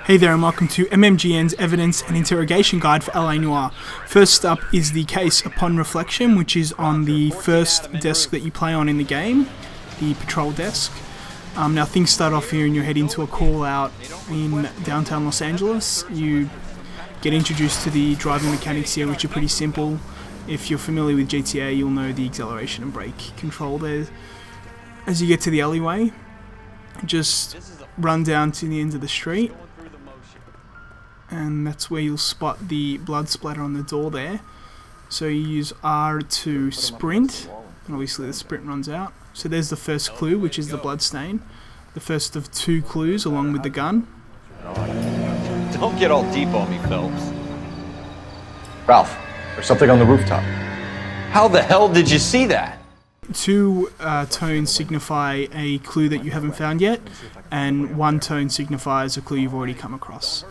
Hey there and welcome to MMGN's Evidence and Interrogation Guide for LA Noire. First up is the case Upon Reflection, which is on the first desk that you play on in the game, the Parol Desk. Now things start off here and you head into a call out in downtown Los Angeles. You get introduced to the driving mechanics here, which are pretty simple. If you're familiar with GTA, you'll know the acceleration and brake control there. As you get to the alleyway, just run down to the end of the street, and that's where you'll spot the blood splatter on the door there. So you use R to sprint, and obviously the sprint runs out. So there's the first clue, which is the blood stain. The first of two clues along with the gun. Don't get all deep on me, Phelps. Ralph, there's something on the rooftop. How the hell did you see that? Two tones signify a clue that you haven't found yet, and one tone signifies a clue you've already come across.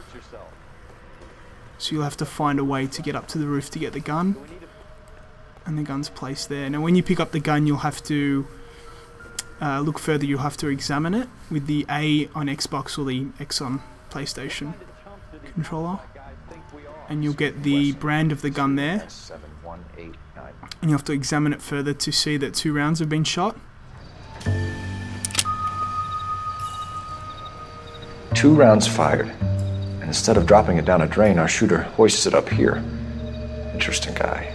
So you'll have to find a way to get up to the roof to get the gun, and the gun's placed there. Now when you pick up the gun, you'll have to look further, you'll have to examine it with the A on Xbox or the X on PlayStation controller, and you'll get the brand of the gun there, and you have to examine it further to see that 2 rounds have been shot. 2 rounds fired. And instead of dropping it down a drain, our shooter hoists it up here. Interesting guy.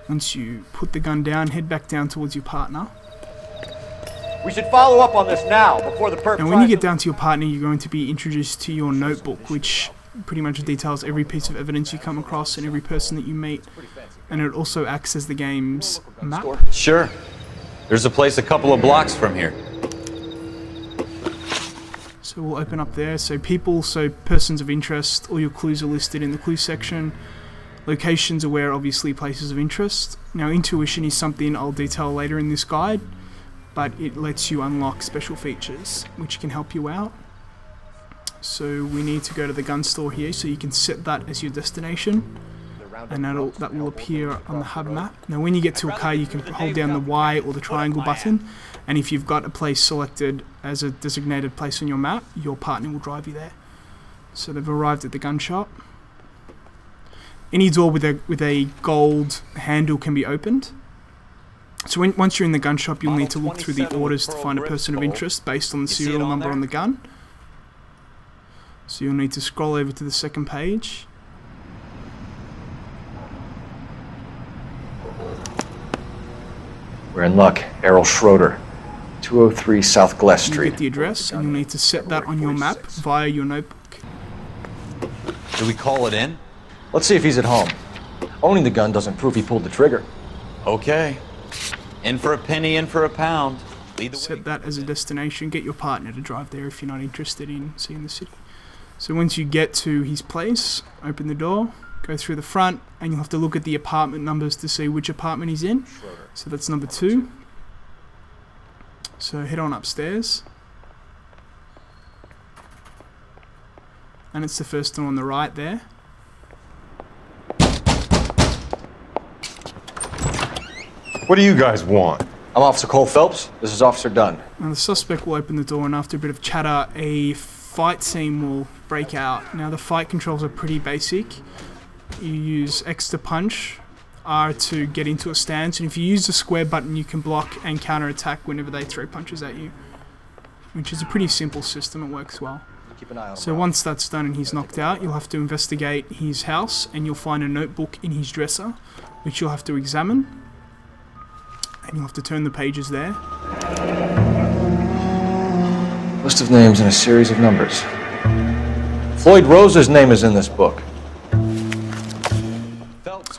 Once you put the gun down, head back down towards your partner. We should follow up on this now, before the perp. And when you get down to your partner, you're going to be introduced to your notebook, which pretty much details every piece of evidence you come across and every person that you meet. And it also acts as the game's map. Sure. There's a place a couple of blocks from here. So we'll open up there. So people, so persons of interest, all your clues are listed in the clue section. Locations are where obviously places of interest. Now intuition is something I'll detail later in this guide, but it lets you unlock special features which can help you out. So we need to go to the gun store here, so you can set that as your destination, and that will appear on the hub map. Now when you get to a car, you can hold down the Y or the triangle button, and if you've got a place selected as a designated place on your map, your partner will drive you there. So they've arrived at the gun shop. Any door with a gold handle can be opened. So once you're in the gun shop, you'll need to look through the orders to find a person of interest based on the serial number on the gun. So you'll need to scroll over to the second page. We're in luck. Errol Schroeder, 203 South Glass Street. You get the address, and you'll need to set that on your map via your notebook. Do we call it in? Let's see if he's at home. Owning the gun doesn't prove he pulled the trigger. Okay. In for a penny, in for a pound. Set that as a destination. Get your partner to drive there if you're not interested in seeing the city. So once you get to his place, open the door, go through the front, and you'll have to look at the apartment numbers to see which apartment he's in. So that's number 2. So head on upstairs. And it's the first one on the right there. What do you guys want? I'm Officer Cole Phelps. This is Officer Dunn. Now the suspect will open the door, and after a bit of chatter, a fight scene will break out. Now the fight controls are pretty basic. You use X to punch, R to get into a stance, and if you use the square button you can block and counter attack whenever they throw punches at you, which is a pretty simple system. It works well. Keep an eye on So once that's done and he's knocked out, you'll have to investigate his house, and you'll find a notebook in his dresser which you'll have to examine, and you'll have to turn the pages there. List of names and a series of numbers. Floyd Rose's name is in this book.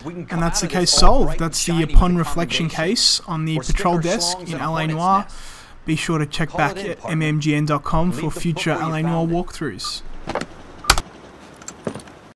And that's the case solved. That's the Upon Reflection case on the Parol Desk in LA Noire. Be sure to check back at mmgn.com for future LA Noire walkthroughs.